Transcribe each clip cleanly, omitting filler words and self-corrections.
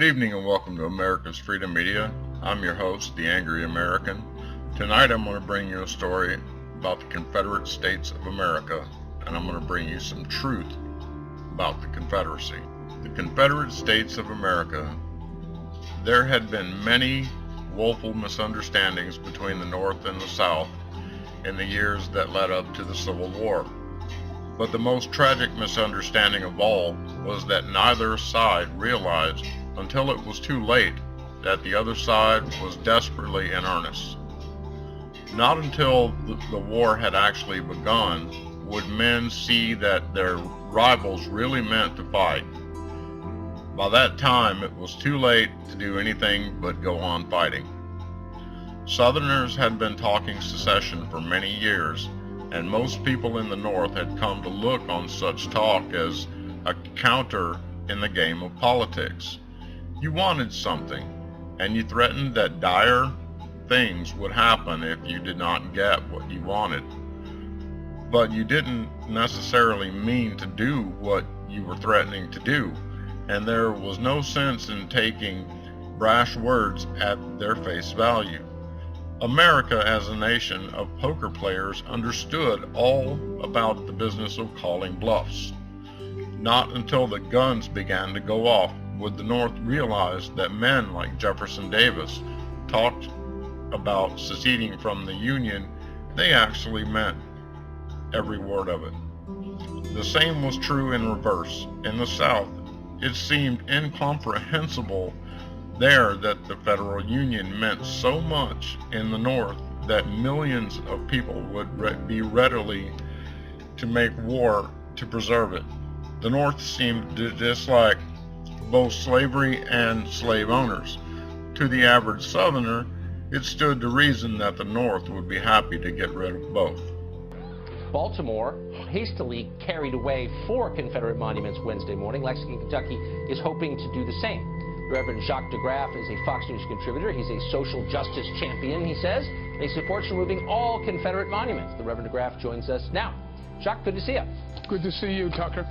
Good evening and welcome to America's Freedom Media. I'm your host, the Angry American. Tonight I'm going to bring you a story about the Confederate States of America, and I'm going to bring you some truth about the Confederacy. The Confederate States of America. There had been many woeful misunderstandings between the North and the South in the years that led up to the Civil War. But the most tragic misunderstanding of all was that neither side realized until it was too late that the other side was desperately in earnest. Not until the war had actually begun would men see that their rivals really meant to fight. By that time, it was too late to do anything but go on fighting. Southerners had been talking secession for many years, and most people in the North had come to look on such talk as a counter in the game of politics. You wanted something, and you threatened that dire things would happen if you did not get what you wanted. But you didn't necessarily mean to do what you were threatening to do, and there was no sense in taking brash words at their face value. America, as a nation of poker players, understood all about the business of calling bluffs. Not until the guns began to go off would the North realize that men like Jefferson Davis talked about seceding from the Union. They actually meant every word of it. The same was true in reverse. In the South, it seemed incomprehensible there that the Federal Union meant so much in the North that millions of people would be ready to make war to preserve it. The North seemed to dislike both slavery and slave owners. To the average Southerner, it stood to reason that the North would be happy to get rid of both. Baltimore hastily carried away 4 Confederate monuments Wednesday morning. Lexington, Kentucky is hoping to do the same. Reverend Jacques DeGraff is a Fox News contributor. He's a social justice champion, he says. And he supports removing all Confederate monuments. The Reverend DeGraff joins us now. Jacques, good to see you. Good to see you, Tucker.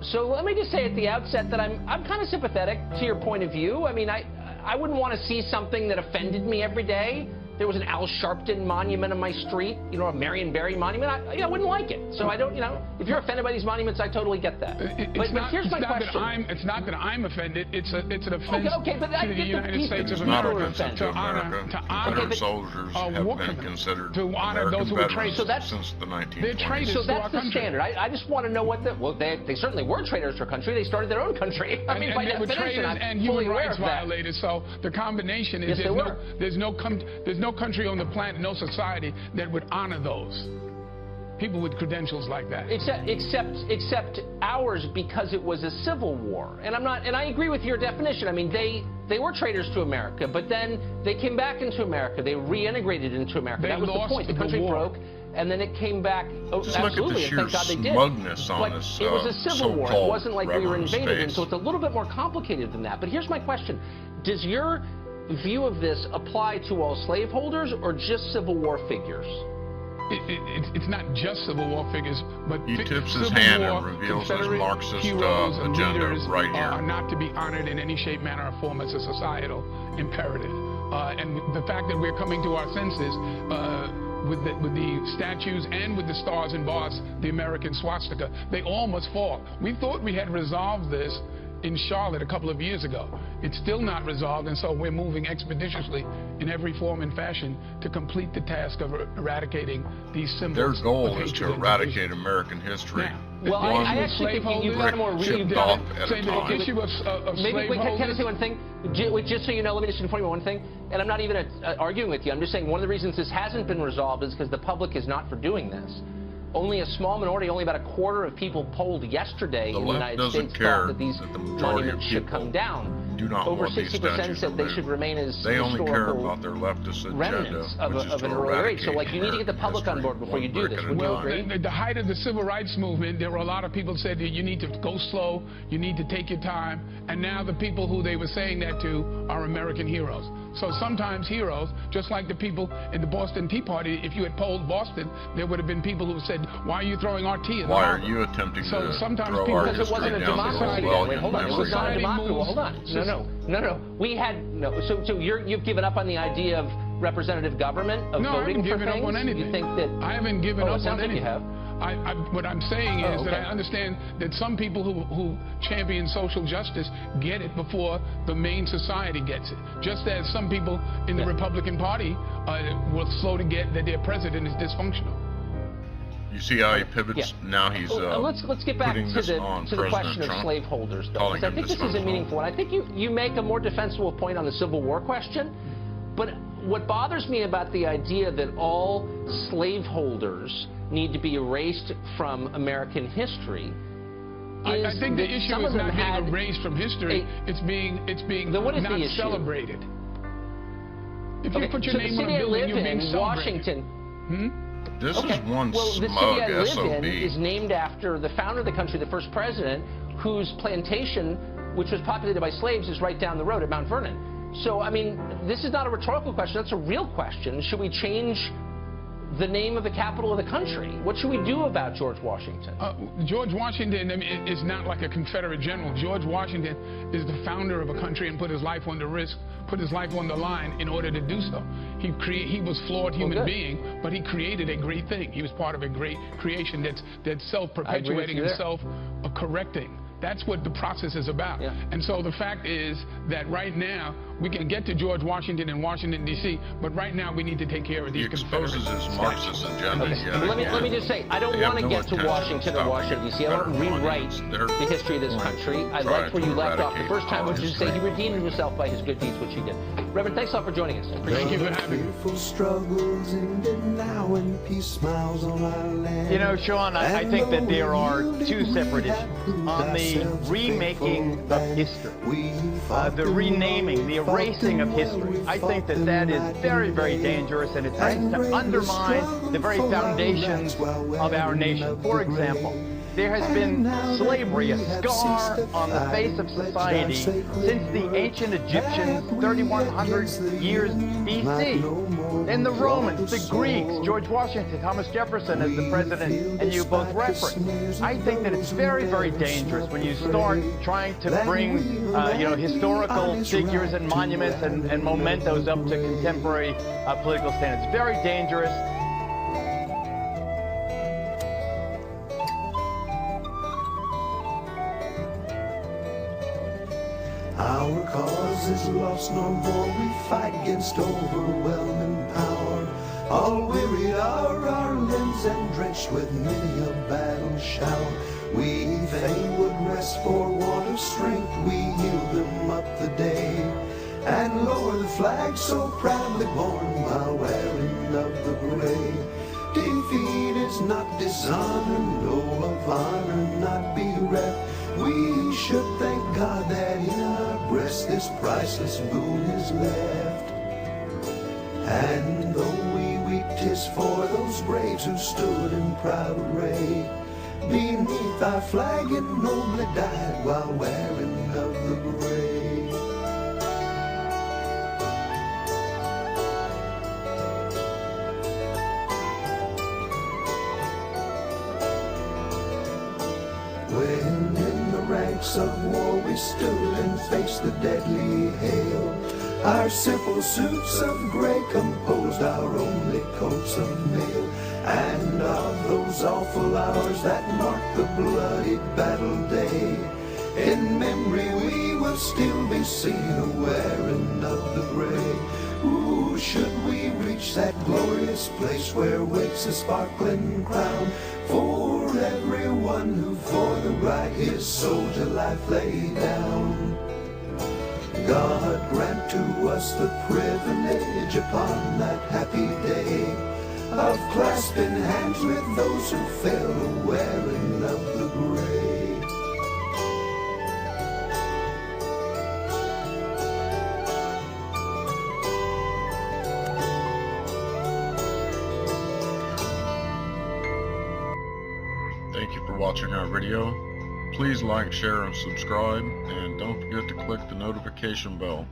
So let me just say at the outset that I'm kind of sympathetic to your point of view. I mean, I wouldn't want to see something that offended me every day. There was an Al Sharpton monument on my street, a Marion Barry monument. I wouldn't like it. So I don't, if you're offended by these monuments, I totally get that. But here's my question. It's not that I'm offended. It's an offense but to the United States of America. To honor Confederate soldiers have been considered to honor those who were traitors since the 1920s. They're traitors so to that's our the country. standard. I just want to know what they certainly were traitors to our country. They started their own country. I mean, by they were definition, traitors and I'm fully human aware rights of that. violators. So the combination is Yes, there's no country on the planet, no society that would honor those people with credentials like that. Except ours, because it was a civil war. And I agree with your definition. I mean, they were traitors to America, but then they came back into America. They reintegrated into America. That was the point. The country broke, and then it came back. Just Absolutely, look at the sheer and thank God they did. smugness on but this it was a civil war. It wasn't like we were invaded, face. and so it's a little bit more complicated than that. But here's my question: does your view of this apply to all slaveholders or just Civil War figures? It's not just Civil War figures, but he tips his hand and reveals his Marxist agenda right here. Are not to be honored in any shape, manner, or form as a societal imperative. And the fact that we're coming to our senses with the statues and with the stars and bars, the American swastika, they all must fall. We thought we had resolved this in Charlotte a couple of years ago. It's still not resolved, and so we're moving expeditiously in every form and fashion to complete the task of eradicating these symbols. Their goal is to eradicate American history. Now, well, I actually think you got a more chipped off at a time. The issue of maybe can I say slaveholders. one thing? Just so you know, let me just inform you one thing. And I'm not even arguing with you. I'm just saying one of the reasons this hasn't been resolved is because the public is not for doing this. Only a small minority, only about a quarter of people polled yesterday in the United States thought that these monuments should come down. Over 60% said they should remain as they only care historical about their leftist remnants of an earlier age. So, you need to get the public on board before you do this. Would you agree? At the height of the civil rights movement, there were a lot of people who said that you need to go slow, you need to take your time, and now the people who they were saying that to are American heroes. So sometimes heroes, just like the people in the Boston Tea Party, if you had polled Boston, there would have been people who said, why are you throwing our tea in the Why harbor? are you attempting So to sometimes throw people, our because it wasn't a history down the democracy. Orwellian Wait, hold on. It was not a memory? democracy. Well, hold on. We had no. So you've given up on the idea of representative government, of no, voting for things? I haven't given up on anything. You think that? I haven't given up it sounds on like anything. You have. What I'm saying is okay. that I understand that some people who champion social justice get it before the main society gets it. Just as some people in the Republican Party were slow to get that their president is dysfunctional. You see how he pivots? Now he's let's get back to the question of slaveholders, though, because I think this is a meaningful one. I think you make a more defensible point on the Civil War question, but what bothers me about the idea that all slaveholders need to be erased from American history is I think the issue is not being erased from history. It's being not celebrated. If you put your name on a building, you're being celebrated. Washington. This is one well, the smug city I live SOB. in is named after the founder of the country, the first president, whose plantation, which was populated by slaves, is right down the road at Mount Vernon. So, I mean, this is not a rhetorical question. That's a real question. Should we change the name of the capital of the country? What should we do about George Washington? George Washington is not like a Confederate general. George Washington is the founder of a country and put his life on the risk, put his life on the line in order to do so. He was a flawed human being, but he created a great thing. He was part of a great creation that's self-perpetuating and self-correcting. That's what the process is about. And so the fact is that right now, we can get to George Washington in Washington, D.C., but right now we need to take care of these Confederates. He exposes his Marxist agenda. Let me just say, I don't want to get to Washington or Washington, D.C. I want to rewrite the history of this country. I liked where you left off the first time, which is to say he redeemed himself by his good deeds, which he did. Reverend, thanks a lot for joining us. Thank you for having me. Struggles ended now and peace smiles on our land. You know, Sean, I think that there are two separate issues. On the remaking of history, the renaming, the erasing of history, I think that is very, very dangerous, and it tends to undermine the very foundations of our nation. For example, there has been slavery, a scar on the face of society since the ancient Egyptians, 3,100 years B.C. Then the Romans, the Greeks, George Washington, Thomas Jefferson as the president, and you both referenced. I think that it's very, very dangerous when you start trying to bring, historical figures and monuments and mementos up to contemporary political standards. Very dangerous. Our cause is lost no more. We fight against overwhelming power. All wearied are our limbs and drenched with many a battle shower. We fain would rest for want of strength. We yield them up the day and lower the flag so proudly borne while wearing of the gray. Defeat is not dishonor, no of honor not bereft. We should thank God that in our breast this priceless boon is left. And though we weep, 'tis for those braves who stood in proud array beneath our flag and nobly died while wearing of the gray. When in the ranks of war we stood and faced the deadly hail, our simple suits of gray composed our only coats of mail. And of those awful hours that marked the bloody battle day, in memory we will still be seen a-wearing of the gray. Ooh, should we reach that glorious place where waits a sparkling crown for everyone who for the right his soldier life laid down. God grant to us the privilege upon that happy day of clasping hands with those who fell a-wearing of the gray. Thank you for watching our video. Please like, share, and subscribe, and don't forget to click the notification bell.